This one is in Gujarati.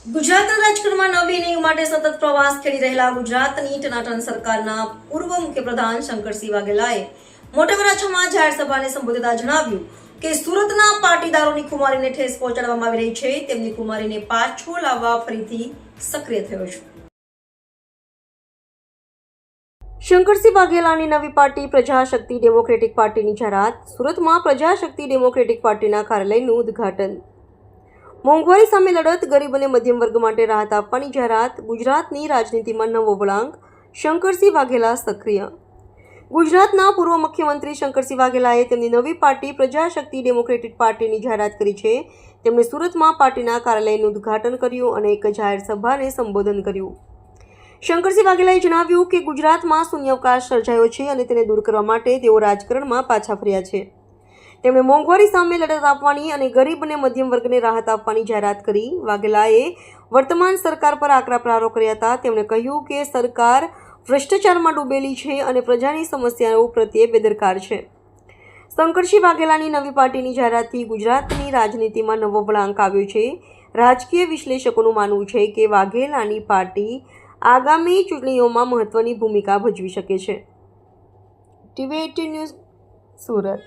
ગુજરાતના રાજકારણમાં નવી ઇનિંગ માટે સતત પ્રવાસ ખેડી રહેલા ગુજરાતની ટનાટન સરકારના પૂર્વ મુખ્યપ્રધાન શંકરસિંહ વાઘેલાએ મોટા વરાછામાં જાહેર સભાને સંબોધતા જણાવ્યું કે સુરતના પાટીદારોની કુમારીને ઠેસ પહોંચાડવામાં આવી રહી છે, તેમની કુમારીને પાછો લાવવા ફરીથી સક્રિય થયો છે। શંકરસિંહ વાઘેલાની નવી પાર્ટી પ્રજાશક્તિ ડેમોક્રેટિક પાર્ટીની જાહેરાત। સુરતમાં પ્રજાશક્તિ ડેમોક્રેટિક પાર્ટીના કાર્યાલયનું ઉદ્ઘાટન। મોંઘવારી સામે લડત, ગરીબ અને મધ્યમ વર્ગ માટે રાહત આપવાની જાહેરાત। ગુજરાતની રાજનીતિમાં નવો વળાંક, શંકરસિંહ વાઘેલા સક્રિય। ગુજરાતના પૂર્વ મુખ્યમંત્રી શંકરસિંહ વાઘેલાએ તેમની નવી પાર્ટી પ્રજાશક્તિ ડેમોક્રેટિક પાર્ટીની જાહેરાત કરી છે। તેમણે સુરતમાં પાર્ટીના કાર્યાલયનું ઉદ્ઘાટન કર્યું અને એક જાહેર સભાને સંબોધન કર્યું। શંકરસિંહ વાઘેલાએ જણાવ્યું કે ગુજરાતમાં શૂન્યાવકાશ સર્જાયો છે અને તેને દૂર કરવા માટે તેઓ રાજકારણમાં પાછા ફર્યા છે। તેમણે મોંઘવારી સામે લડત આપવાની અને ગરીબ અને મધ્યમ વર્ગને રાહત આપવાની જાહેરાત કરી। વાઘેલાએ વર્તમાન સરકાર પર આકરા પ્રહારો કર્યા હતા। તેમણે કહ્યું કે સરકાર ભ્રષ્ટાચારમાં ડૂબેલી છે અને પ્રજાની સમસ્યાઓ પ્રત્યે બેદરકાર છે। શંકરસિંહ વાઘેલાની નવી પાર્ટીની જાહેરાતથી ગુજરાતની રાજનીતિમાં નવો વળાંક આવ્યો છે। રાજકીય વિશ્લેષકોનું માનવું છે કે વાઘેલાની પાર્ટી આગામી ચૂંટણીઓમાં મહત્વની ભૂમિકા ભજવી શકે છે। TV18 news, Surat.